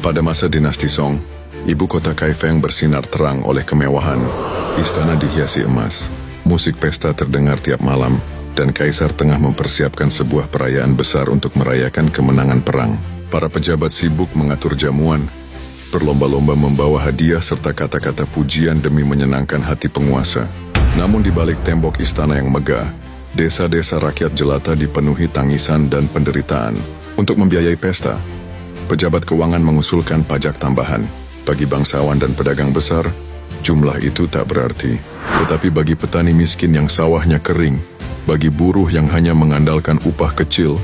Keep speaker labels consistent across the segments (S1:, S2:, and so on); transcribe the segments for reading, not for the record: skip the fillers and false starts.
S1: Pada masa dinasti Song, ibu kota Kaifeng bersinar terang oleh kemewahan. Istana dihiasi emas, musik pesta terdengar tiap malam, dan kaisar tengah mempersiapkan sebuah perayaan besar untuk merayakan kemenangan perang. Para pejabat sibuk mengatur jamuan, berlomba-lomba membawa hadiah serta kata-kata pujian demi menyenangkan hati penguasa. Namun di balik tembok istana yang megah, desa-desa rakyat jelata dipenuhi tangisan dan penderitaan. Untuk membiayai pesta, pejabat keuangan mengusulkan pajak tambahan. Bagi bangsawan dan pedagang besar, jumlah itu tak berarti. Tetapi bagi petani miskin yang sawahnya kering, bagi buruh yang hanya mengandalkan upah kecil,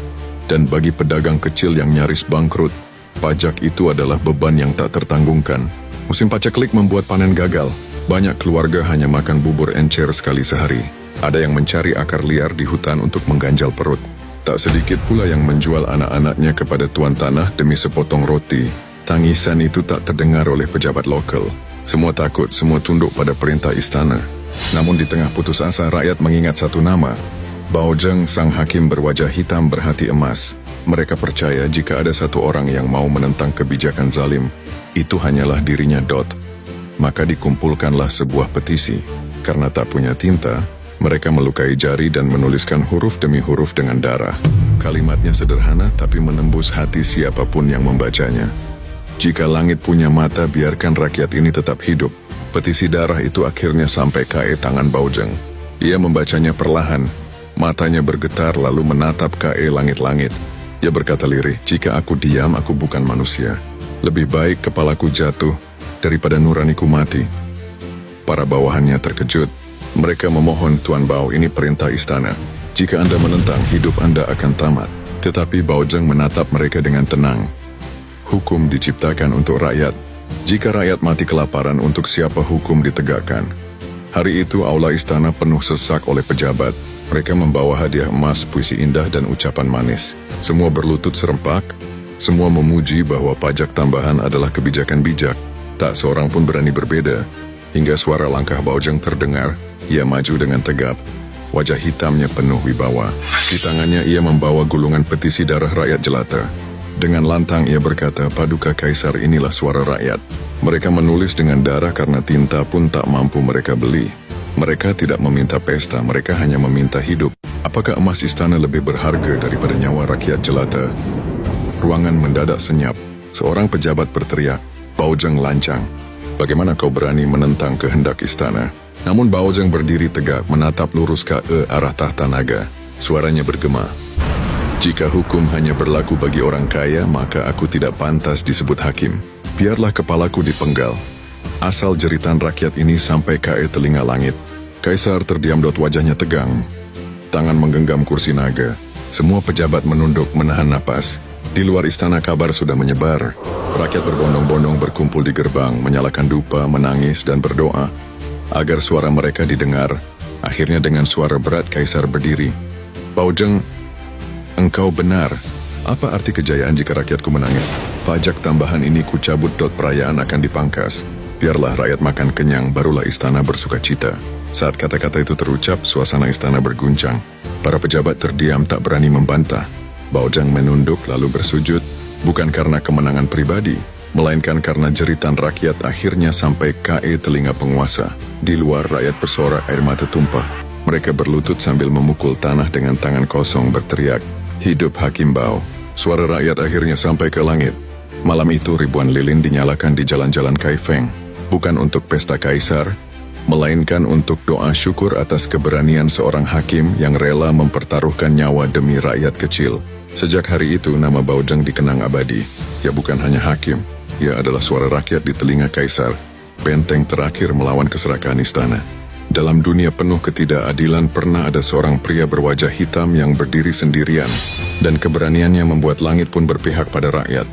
S1: dan bagi pedagang kecil yang nyaris bangkrut, pajak itu adalah beban yang tak tertanggungkan. Musim paceklik membuat panen gagal. Banyak keluarga hanya makan bubur encer sekali sehari. Ada yang mencari akar liar di hutan untuk mengganjal perut. Tak sedikit pula yang menjual anak-anaknya kepada tuan tanah demi sepotong roti. Tangisan itu tak terdengar oleh pejabat lokal. Semua takut, semua tunduk pada perintah istana. Namun di tengah putus asa, rakyat mengingat satu nama. Bao Zheng, sang hakim berwajah hitam berhati emas. Mereka percaya jika ada satu orang yang mau menentang kebijakan zalim, itu hanyalah dirinya. Maka dikumpulkanlah sebuah petisi. Karena tak punya tinta, mereka melukai jari dan menuliskan huruf demi huruf dengan darah. Kalimatnya sederhana tapi menembus hati siapapun yang membacanya. Jika langit punya mata, biarkan rakyat ini tetap hidup. Petisi darah itu akhirnya sampai ke tangan Bao Zheng. Ia membacanya perlahan, matanya bergetar lalu menatap ke langit-langit. Ia berkata lirih, jika aku diam, aku bukan manusia. Lebih baik kepalaku jatuh daripada nuraniku mati. Para bawahannya terkejut. Mereka memohon, Tuan Bao, ini perintah istana. Jika Anda menentang, hidup Anda akan tamat. Tetapi Bao Zheng menatap mereka dengan tenang. Hukum diciptakan untuk rakyat. Jika rakyat mati kelaparan, untuk siapa hukum ditegakkan? Hari itu aula istana penuh sesak oleh pejabat. Mereka membawa hadiah emas, puisi indah, dan ucapan manis. Semua berlutut serempak. Semua memuji bahwa pajak tambahan adalah kebijakan bijak. Tak seorang pun berani berbeda. Hingga suara langkah Bao Zheng terdengar. Ia maju dengan tegap. Wajah hitamnya penuh wibawa. Di tangannya ia membawa gulungan petisi darah rakyat jelata. Dengan lantang ia berkata, paduka kaisar, inilah suara rakyat. Mereka menulis dengan darah karena tinta pun tak mampu mereka beli. Mereka tidak meminta pesta, mereka hanya meminta hidup. Apakah emas istana lebih berharga daripada nyawa rakyat jelata? Ruangan mendadak senyap. Seorang pejabat berteriak, Bao Zheng lancang. Bagaimana kau berani menentang kehendak istana? Namun Bao Zheng berdiri tegak, menatap lurus ke arah tahta naga. Suaranya bergema. Jika hukum hanya berlaku bagi orang kaya, maka aku tidak pantas disebut hakim. Biarlah kepalaku dipenggal. Asal jeritan rakyat ini sampai ke telinga langit. Kaisar terdiam, wajahnya tegang. Tangan menggenggam kursi naga. Semua pejabat menunduk, menahan napas. Di luar istana kabar sudah menyebar. Rakyat berbondong-bondong berkumpul di gerbang, menyalakan dupa, menangis, dan berdoa agar suara mereka didengar. Akhirnya dengan suara berat kaisar berdiri. Bao Zheng, engkau benar. Apa arti kejayaan jika rakyatku menangis? Pajak tambahan ini kucabut. Perayaan akan dipangkas. Biarlah rakyat makan kenyang, barulah istana bersuka cita. Saat kata-kata itu terucap, suasana istana berguncang. Para pejabat terdiam, tak berani membantah. Bao Zheng menunduk lalu bersujud, bukan karena kemenangan pribadi, melainkan karena jeritan rakyat akhirnya sampai ke telinga penguasa. Di luar rakyat bersorak, air mata tumpah. Mereka berlutut sambil memukul tanah dengan tangan kosong, berteriak, hidup Hakim Bao. Suara rakyat akhirnya sampai ke langit. Malam itu ribuan lilin dinyalakan di jalan-jalan Kaifeng, bukan untuk pesta kaisar, melainkan untuk doa syukur atas keberanian seorang hakim yang rela mempertaruhkan nyawa demi rakyat kecil. Sejak hari itu nama Bao Zheng dikenang abadi. Ia bukan hanya hakim, ia adalah suara rakyat di telinga kaisar, benteng terakhir melawan keserakahan istana. Dalam dunia penuh ketidakadilan, pernah ada seorang pria berwajah hitam yang berdiri sendirian, dan keberaniannya membuat langit pun berpihak pada rakyat.